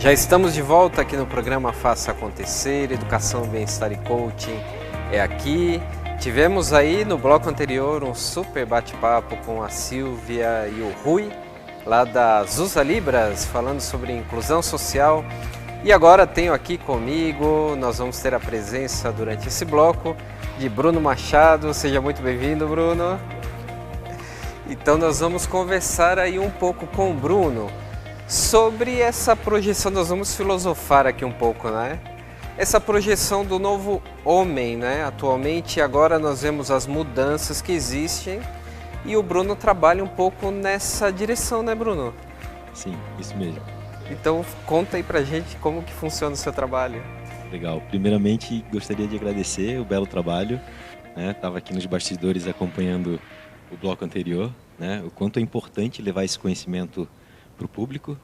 Já estamos de volta aqui no programa Faça Acontecer, Educação, Bem-Estar e Coaching é aqui. Tivemos aí no bloco anterior um super bate-papo com a Silvia e o Rui, lá da Zusa Libras, falando sobre inclusão social. E agora tenho aqui comigo, nós vamos ter a presença durante esse bloco de Bruno Machado. Seja muito bem-vindo, Bruno. Então nós vamos conversar aí um pouco com o Bruno sobre essa projeção. Nós vamos filosofar aqui um pouco, né? Essa projeção do novo homem, né? Atualmente, agora nós vemos as mudanças que existem e o Bruno trabalha um pouco nessa direção, né, Bruno? Sim, isso mesmo. Então, conta aí pra gente como que funciona o seu trabalho. Legal. Primeiramente, gostaria de agradecer o belo trabalho, né? Estava aqui nos bastidores acompanhando o bloco anterior, né? O quanto é importante levar esse conhecimento para o público,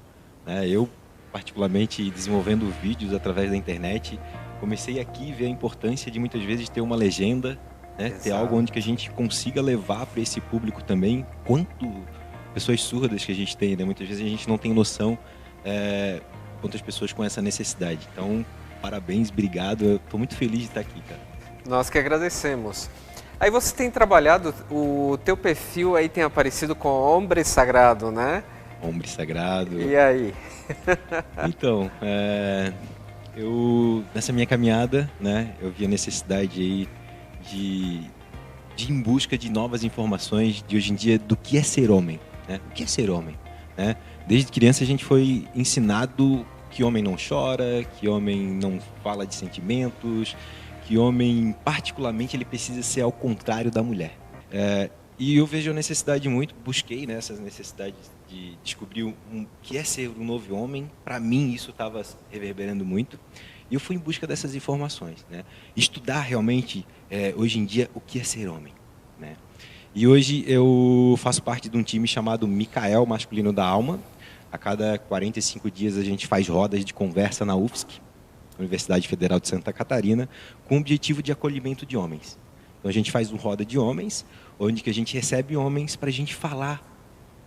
né? Eu, particularmente, desenvolvendo vídeos através da internet, comecei aqui a ver a importância de muitas vezes ter uma legenda, né? Ter algo onde que a gente consiga levar para esse público também quanto pessoas surdas que a gente tem, né? Muitas vezes a gente não tem noção quantas pessoas com essa necessidade. Então, parabéns, obrigado. Eu estou muito feliz de estar aqui, cara. Nós que agradecemos. Aí você tem trabalhado, o teu perfil aí tem aparecido com Homem Sagrado, né? Homem Sagrado. E aí? Então, eu nessa minha caminhada, né, eu vi a necessidade aí de ir em busca de novas informações de hoje em dia do que é ser homem, né? O que é ser homem, né? Desde criança a gente foi ensinado que homem não chora, que homem não fala de sentimentos, que homem, particularmente, ele precisa ser ao contrário da mulher. E eu vejo a necessidade muito, busquei, né, essas necessidades de descobrir o que é ser um novo homem. Para mim, isso estava reverberando muito. E eu fui em busca dessas informações, né? Estudar realmente, hoje em dia, o que é ser homem, né? E hoje eu faço parte de um time chamado Micael Masculino da Alma. A cada 45 dias a gente faz rodas de conversa na UFSC, Universidade Federal de Santa Catarina, com o objetivo de acolhimento de homens. Então a gente faz uma roda de homens, onde que a gente recebe homens para a gente falar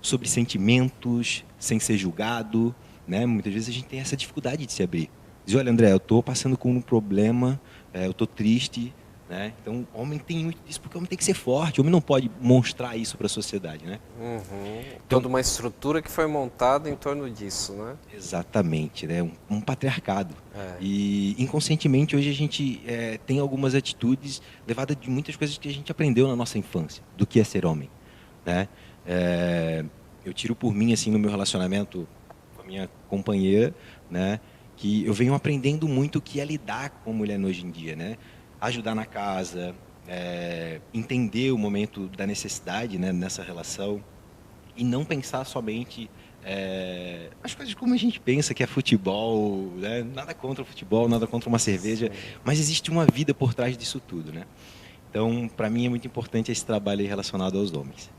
sobre sentimentos, sem ser julgado, né? Muitas vezes a gente tem essa dificuldade de se abrir. Diz, olha, André, eu estou passando com um problema, eu estou triste, né? Então, o homem tem muito disso, porque o homem tem que ser forte, o homem não pode mostrar isso para a sociedade, né? Uhum. Toda uma estrutura que foi montada em torno disso, né? Exatamente, né? Um patriarcado. E inconscientemente hoje a gente tem algumas atitudes levadas de muitas coisas que a gente aprendeu na nossa infância, do que é ser homem, né? Eu tiro por mim, assim, no meu relacionamento com a minha companheira, né? Que eu venho aprendendo muito o que é lidar com a mulher hoje em dia, né? Ajudar na casa, entender o momento da necessidade, né, nessa relação e não pensar somente as coisas como a gente pensa, que é futebol, né? Nada contra o futebol, nada contra uma cerveja, mas existe uma vida por trás disso tudo, né? Então, para mim é muito importante esse trabalho aí relacionado aos homens.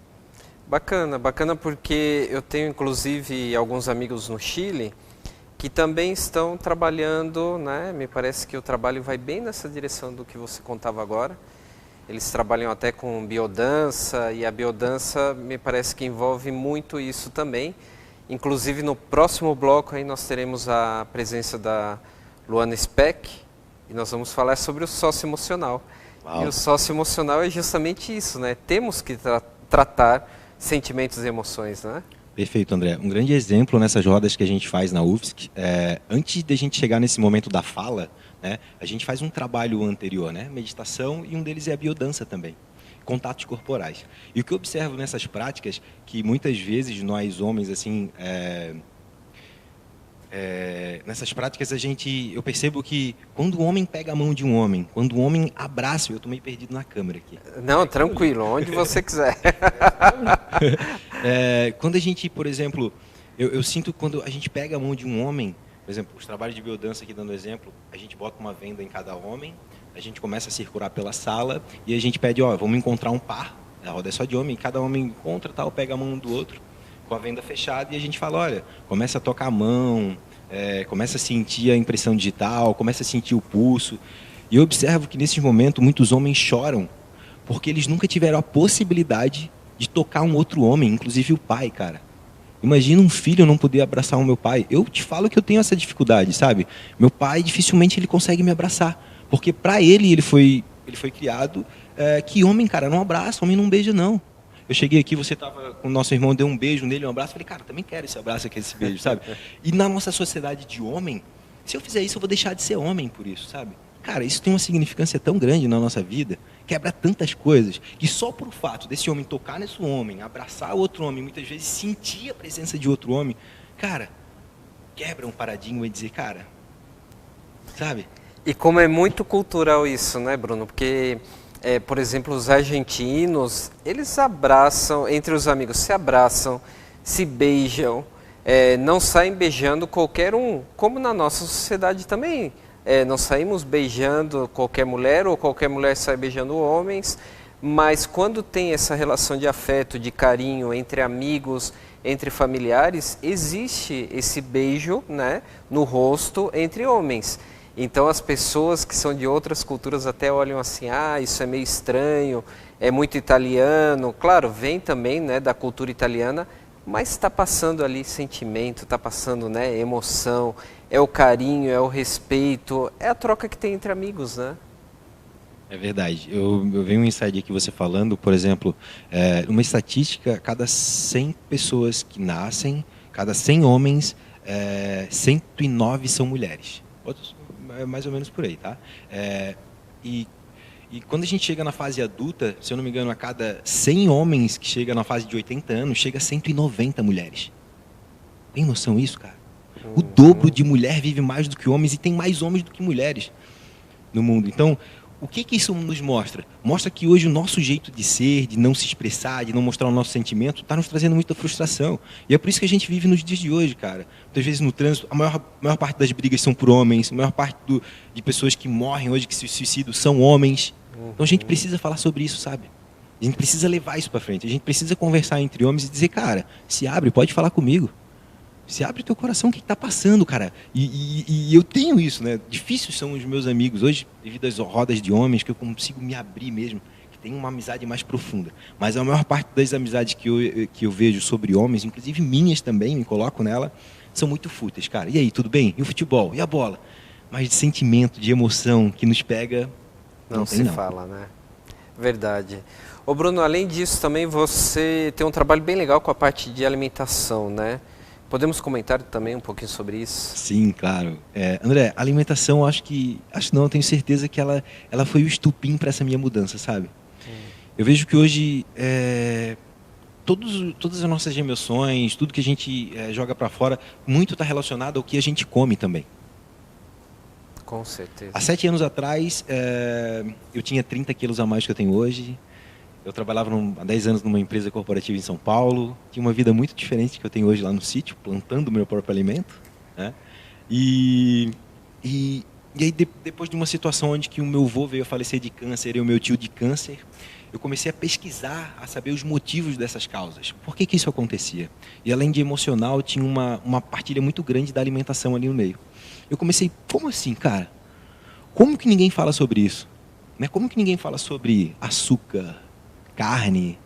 Bacana, bacana, porque eu tenho inclusive alguns amigos no Chile que também estão trabalhando, né? Me parece que o trabalho vai bem nessa direção do que você contava agora. Eles trabalham até com biodança, e a biodança me parece que envolve muito isso também. Inclusive no próximo bloco aí nós teremos a presença da Luana Speck e nós vamos falar sobre o socioemocional. Uau. E o socioemocional é justamente isso, né? Temos que tratar sentimentos e emoções, né? Perfeito, André. Um grande exemplo nessas rodas que a gente faz na UFSC, antes de a gente chegar nesse momento da fala, né, a gente faz um trabalho anterior, né, meditação, e um deles é a biodança também, contatos corporais. E o que eu observo nessas práticas, que muitas vezes nós homens, assim, nessas práticas eu percebo que quando o homem pega a mão de um homem, quando o homem abraça, eu estou meio perdido na câmera aqui. Não, tranquilo, onde você quiser. Quando a gente, por exemplo, eu sinto quando a gente pega a mão de um homem, por exemplo, os trabalhos de biodança aqui dando exemplo, a gente bota uma venda em cada homem, a gente começa a circular pela sala e a gente pede, vamos encontrar um par, a roda é só de homem, cada homem encontra, tal, pega a mão um do outro, com a venda fechada, e a gente fala, olha, começa a tocar a mão, começa a sentir a impressão digital, começa a sentir o pulso. E eu observo que nesses momentos muitos homens choram, porque eles nunca tiveram a possibilidade de tocar um outro homem, inclusive o pai, cara. Imagina um filho não poder abraçar o meu pai. Eu te falo que eu tenho essa dificuldade, sabe? Meu pai dificilmente ele consegue me abraçar, porque para ele foi criado que homem, cara, não abraça, homem não beija não. Eu cheguei aqui, você estava com o nosso irmão, deu um beijo nele, um abraço, falei, cara, também quero esse abraço aqui, esse beijo, sabe? E na nossa sociedade de homem, se eu fizer isso, eu vou deixar de ser homem por isso, sabe? Cara, isso tem uma significância tão grande na nossa vida, quebra tantas coisas, que só por fato desse homem tocar nesse homem, abraçar outro homem, muitas vezes sentir a presença de outro homem, cara, quebra um paradigma e dizer, cara, sabe? E como é muito cultural isso, né, Bruno? Porque, por exemplo, os argentinos, eles abraçam, entre os amigos, se abraçam, se beijam, não saem beijando qualquer um, como na nossa sociedade também. Não saímos beijando qualquer mulher, ou qualquer mulher sai beijando homens, mas quando tem essa relação de afeto, de carinho entre amigos, entre familiares, existe esse beijo, né, no rosto entre homens. Então as pessoas que são de outras culturas até olham assim, isso é meio estranho, é muito italiano. Claro, vem também, né, da cultura italiana, mas está passando ali sentimento, está passando, né, emoção, é o carinho, é o respeito, é a troca que tem entre amigos, né? É verdade. Eu venho um insight aqui você falando, por exemplo, uma estatística, cada 100 pessoas que nascem, cada 100 homens, 109 são mulheres. Outros, mais ou menos por aí, tá? E quando a gente chega na fase adulta, se eu não me engano, a cada 100 homens que chega na fase de 80 anos, chega a 190 mulheres. Tem noção disso, cara? O dobro de mulher vive mais do que homens e tem mais homens do que mulheres no mundo. Então, o que isso nos mostra? Mostra que hoje o nosso jeito de ser, de não se expressar, de não mostrar o nosso sentimento, está nos trazendo muita frustração. E é por isso que a gente vive nos dias de hoje, cara. Muitas vezes no trânsito, a maior parte das brigas são por homens, a maior parte de pessoas que morrem hoje, que se suicidam, são homens. Então a gente precisa falar sobre isso, sabe? A gente precisa levar isso para frente. A gente precisa conversar entre homens e dizer, cara, se abre, pode falar comigo. Se abre teu coração, o que está passando, cara? E eu tenho isso, né? Difíceis são os meus amigos. Hoje, devido às rodas de homens, que eu consigo me abrir mesmo, que tem uma amizade mais profunda. Mas a maior parte das amizades que eu vejo sobre homens, inclusive minhas também, me coloco nela, são muito fúteis, cara. E aí, tudo bem? E o futebol? E a bola? Mas de sentimento, de emoção, que nos pega, não se fala, né? Verdade. Ô Bruno, além disso também você tem um trabalho bem legal com a parte de alimentação, né? Podemos comentar também um pouquinho sobre isso? Sim, claro. André, a alimentação, eu tenho certeza que ela foi o estupim para essa minha mudança, sabe? Eu vejo que hoje todas as nossas emoções, tudo que a gente joga para fora, muito está relacionado ao que a gente come também. Com certeza. Há 7 anos atrás, eu tinha 30 quilos a mais que eu tenho hoje. Eu trabalhava há 10 anos numa empresa corporativa em São Paulo. Tinha uma vida muito diferente que eu tenho hoje lá no sítio, plantando o meu próprio alimento, né? E aí, depois de uma situação onde que o meu avô veio a falecer de câncer e o meu tio de câncer, eu comecei a pesquisar, a saber os motivos dessas causas. Por que isso acontecia? E além de emocional, tinha uma partilha muito grande da alimentação ali no meio. Eu comecei, como assim, cara? Como que ninguém fala sobre isso? Né? Como que ninguém fala sobre açúcar, carne,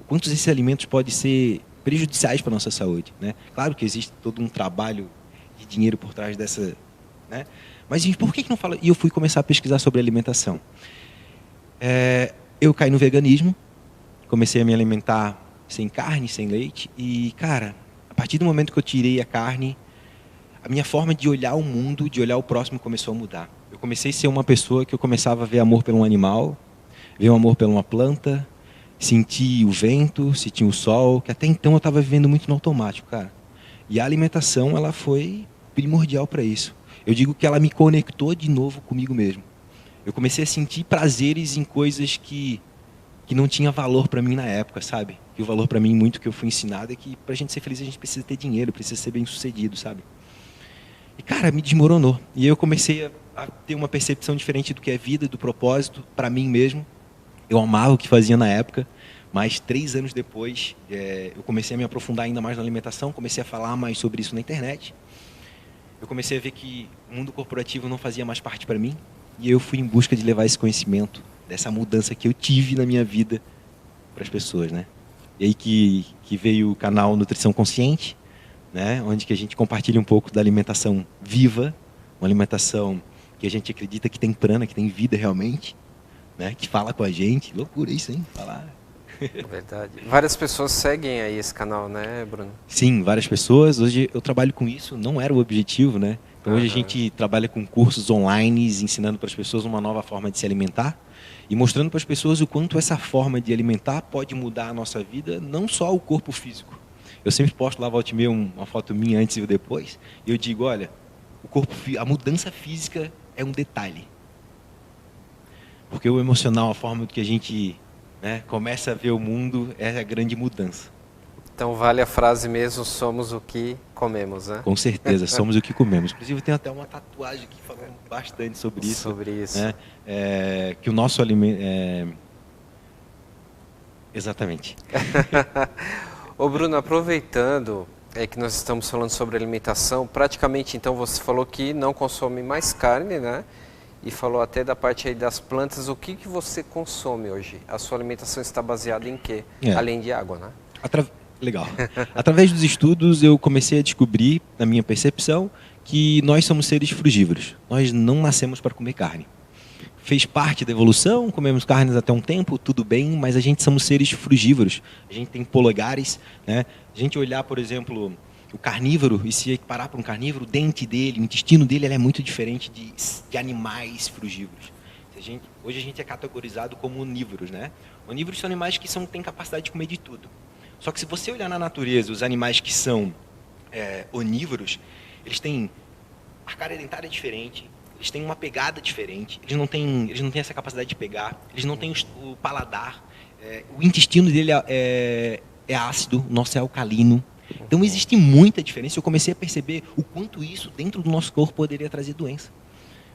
quantos desses alimentos podem ser prejudiciais para a nossa saúde, né? Claro que existe todo um trabalho de dinheiro por trás dessa, né? Mas por que não fala? E eu fui começar a pesquisar sobre alimentação. Eu caí no veganismo, comecei a me alimentar sem carne, sem leite e, cara, a partir do momento que eu tirei a carne, a minha forma de olhar o mundo, de olhar o próximo começou a mudar. Eu comecei a ser uma pessoa que eu começava a ver amor por um animal, ver um amor por uma planta, sentir o vento, sentir o sol, que até então eu estava vivendo muito no automático, cara. E a alimentação, ela foi primordial para isso. Eu digo que ela me conectou de novo comigo mesmo. Eu comecei a sentir prazeres em coisas que não tinha valor para mim na época, sabe? E o valor para mim, muito que eu fui ensinado, é que para a gente ser feliz a gente precisa ter dinheiro, precisa ser bem sucedido, sabe? E, cara, me desmoronou. E eu comecei a ter uma percepção diferente do que é vida, do propósito, para mim mesmo. Eu amava o que fazia na época, mas 3 anos depois, eu comecei a me aprofundar ainda mais na alimentação, comecei a falar mais sobre isso na internet. Eu comecei a ver que o mundo corporativo não fazia mais parte para mim, e eu fui em busca de levar esse conhecimento, dessa mudança que eu tive na minha vida para as pessoas, né? E aí que veio o canal Nutrição Consciente, né? Onde que a gente compartilha um pouco da alimentação viva, uma alimentação que a gente acredita que tem prana, que tem vida realmente, né? Que fala com a gente. Loucura isso, hein? Falar. Verdade. Várias pessoas seguem aí esse canal, né, Bruno? Sim, várias pessoas. Hoje eu trabalho com isso, não era o objetivo, né? Então hoje a gente trabalha com cursos online, ensinando para as pessoas uma nova forma de se alimentar e mostrando para as pessoas o quanto essa forma de alimentar pode mudar a nossa vida, não só o corpo físico. Eu sempre posto lá, volta e meia, uma foto minha antes e depois, e eu digo, olha, a mudança física é um detalhe. Porque o emocional, a forma que a gente, né, começa a ver o mundo, é a grande mudança. Então vale a frase mesmo, somos o que comemos, né? Com certeza, somos o que comemos. Inclusive tem até uma tatuagem aqui falando bastante sobre isso. Sobre isso. Né? Que o nosso alimento... Exatamente. Ô Bruno, aproveitando que nós estamos falando sobre alimentação, praticamente então você falou que não consome mais carne, né? E falou até da parte aí das plantas. O que você consome hoje? A sua alimentação está baseada em quê? Além de água, né? Legal. Através dos estudos eu comecei a descobrir, na minha percepção, que nós somos seres frugívoros. Nós não nascemos para comer carne. Fez parte da evolução, comemos carnes até um tempo, tudo bem, mas a gente somos seres frugívoros. A gente tem polegares, né? A gente olhar, por exemplo, o carnívoro e se equiparar para um carnívoro, o dente dele, o intestino dele é muito diferente de animais frugívoros. Hoje a gente é categorizado como onívoros, né? Onívoros são animais que têm capacidade de comer de tudo. Só que se você olhar na natureza, os animais que são onívoros, eles têm arcária dentária diferente, eles têm uma pegada diferente, eles não têm essa capacidade de pegar, eles não têm o paladar, o intestino dele é ácido, o nosso é alcalino. Então existe muita diferença. Eu comecei a perceber o quanto isso dentro do nosso corpo poderia trazer doença.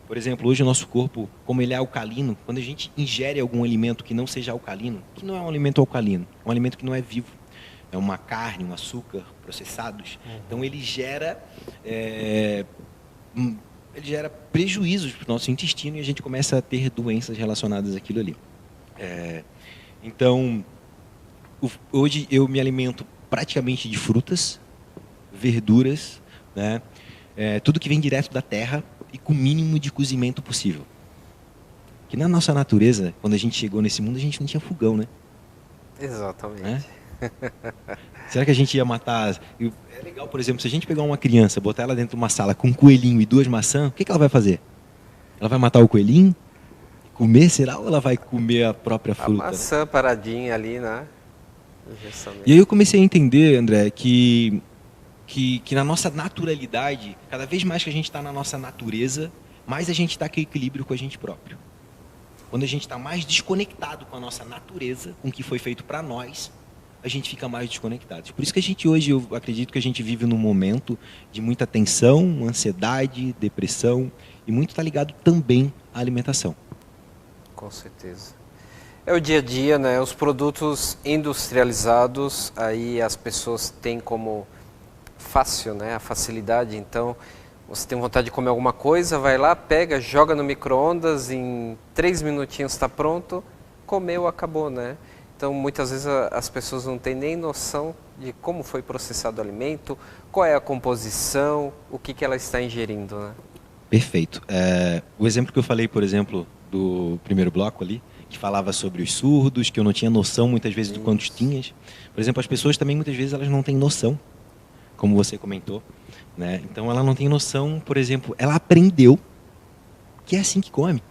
Por exemplo, hoje o nosso corpo, como ele é alcalino, quando a gente ingere algum alimento que não seja alcalino, que não é um alimento alcalino, é um alimento que não é vivo, é uma carne, um açúcar, processados. Então ele gera prejuízos para o nosso intestino e a gente começa a ter doenças relacionadas àquilo ali. Então, hoje eu me alimento praticamente de frutas, verduras, né? Tudo que vem direto da terra e com o mínimo de cozimento possível. Que na nossa natureza, quando a gente chegou nesse mundo, a gente não tinha fogão, né? Exatamente. Né? Será que a gente ia matar... É legal, por exemplo, se a gente pegar uma criança, botar ela dentro de uma sala com um coelhinho e 2 maçãs, o que ela vai fazer? Ela vai matar o coelhinho? Comer, será? Ou ela vai comer a própria fruta? A maçã paradinha ali, né? E aí eu comecei a entender, André, que na nossa naturalidade, cada vez mais que a gente está na nossa natureza, mais a gente está com equilíbrio com a gente próprio. Quando a gente está mais desconectado com a nossa natureza, com o que foi feito para nós, a gente fica mais desconectado. Por isso que a gente hoje, eu acredito que a gente vive num momento de muita tensão, ansiedade, depressão, e muito está ligado também à alimentação. Com certeza. É o dia a dia, né? Os produtos industrializados, aí as pessoas têm como fácil, né? A facilidade. Então, você tem vontade de comer alguma coisa, vai lá, pega, joga no micro-ondas, em 3 minutinhos está pronto, comeu, acabou, né? Então, muitas vezes as pessoas não têm nem noção de como foi processado o alimento, qual é a composição, o que ela está ingerindo, né? Perfeito. O exemplo que eu falei, por exemplo, do primeiro bloco ali, que falava sobre os surdos, que eu não tinha noção muitas vezes de quantos tinhas. Por exemplo, as pessoas também muitas vezes elas não têm noção, como você comentou, né? Então ela não tem noção, por exemplo, ela aprendeu que é assim que come.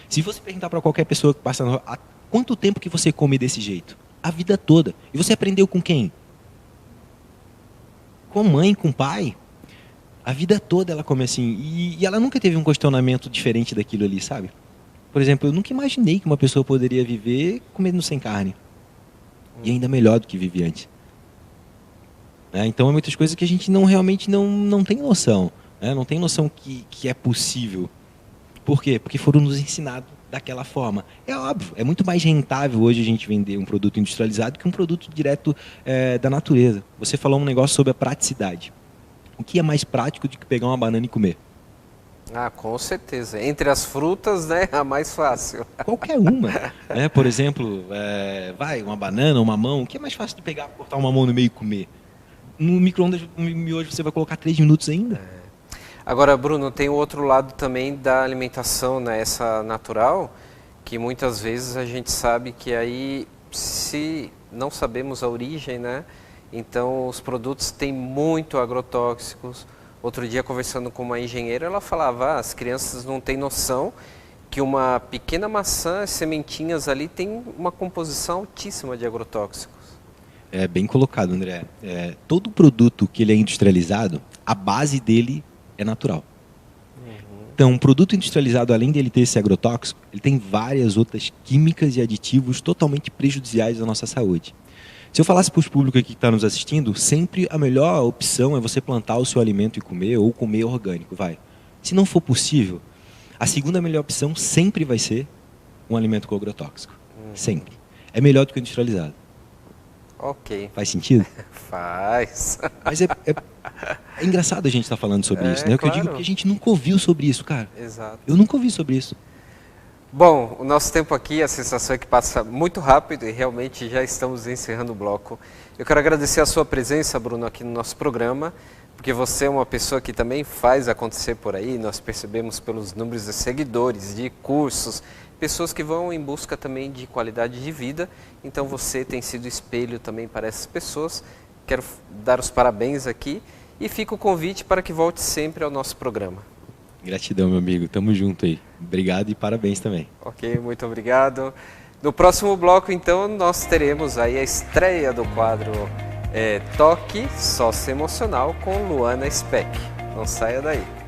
Se você perguntar para qualquer pessoa que passa há quanto tempo que você come desse jeito? A vida toda. E você aprendeu com quem? Com a mãe, com o pai? A vida toda ela come assim. E ela nunca teve um questionamento diferente daquilo ali, sabe? Por exemplo, eu nunca imaginei que uma pessoa poderia viver comendo sem carne. E ainda melhor do que vivia antes. Então, há muitas coisas que a gente realmente não tem noção. Não tem noção que é possível. Por quê? Porque foram nos ensinados daquela forma. É óbvio, é muito mais rentável hoje a gente vender um produto industrializado que um produto direto da natureza. Você falou um negócio sobre a praticidade. O que é mais prático do que pegar uma banana e comer? Ah, com certeza. Entre as frutas, né, a mais fácil. Qualquer uma. Por exemplo, uma banana, um mamão. O que é mais fácil de pegar, cortar um mamão no meio e comer? no micro-ondas, no miojo, você vai colocar 3 minutos ainda. Agora, Bruno, tem o outro lado também da alimentação, né? Essa natural, que muitas vezes a gente sabe que aí, se não sabemos a origem, né? Então, os produtos têm muito agrotóxicos. Outro dia, conversando com uma engenheira, ela falava, as crianças não têm noção que uma pequena maçã, as sementinhas ali, tem uma composição altíssima de agrotóxicos. É bem colocado, André. Todo produto que ele é industrializado, a base dele é natural. Então, um produto industrializado, além dele ter esse agrotóxico, ele tem várias outras químicas e aditivos totalmente prejudiciais à nossa saúde. Se eu falasse para os públicos aqui que está nos assistindo, sempre a melhor opção é você plantar o seu alimento e comer, ou comer orgânico, vai. Se não for possível, a segunda melhor opção sempre vai ser um alimento com agrotóxico. Sempre. É melhor do que o industrializado. Ok. Faz sentido? Faz. Mas é engraçado a gente estar falando sobre isso, né? O que eu digo porque a gente nunca ouviu sobre isso, cara. Exato. Eu nunca ouvi sobre isso. Bom, o nosso tempo aqui, a sensação é que passa muito rápido e realmente já estamos encerrando o bloco. Eu quero agradecer a sua presença, Bruno, aqui no nosso programa, porque você é uma pessoa que também faz acontecer por aí, nós percebemos pelos números de seguidores, de cursos, pessoas que vão em busca também de qualidade de vida, então você tem sido espelho também para essas pessoas. Quero dar os parabéns aqui e fica o convite para que volte sempre ao nosso programa. Gratidão, meu amigo. Tamo junto aí. Obrigado e parabéns também. Ok, muito obrigado. No próximo bloco, então, nós teremos aí a estreia do quadro Toque Socioemocional com Luana Speck. Não saia daí.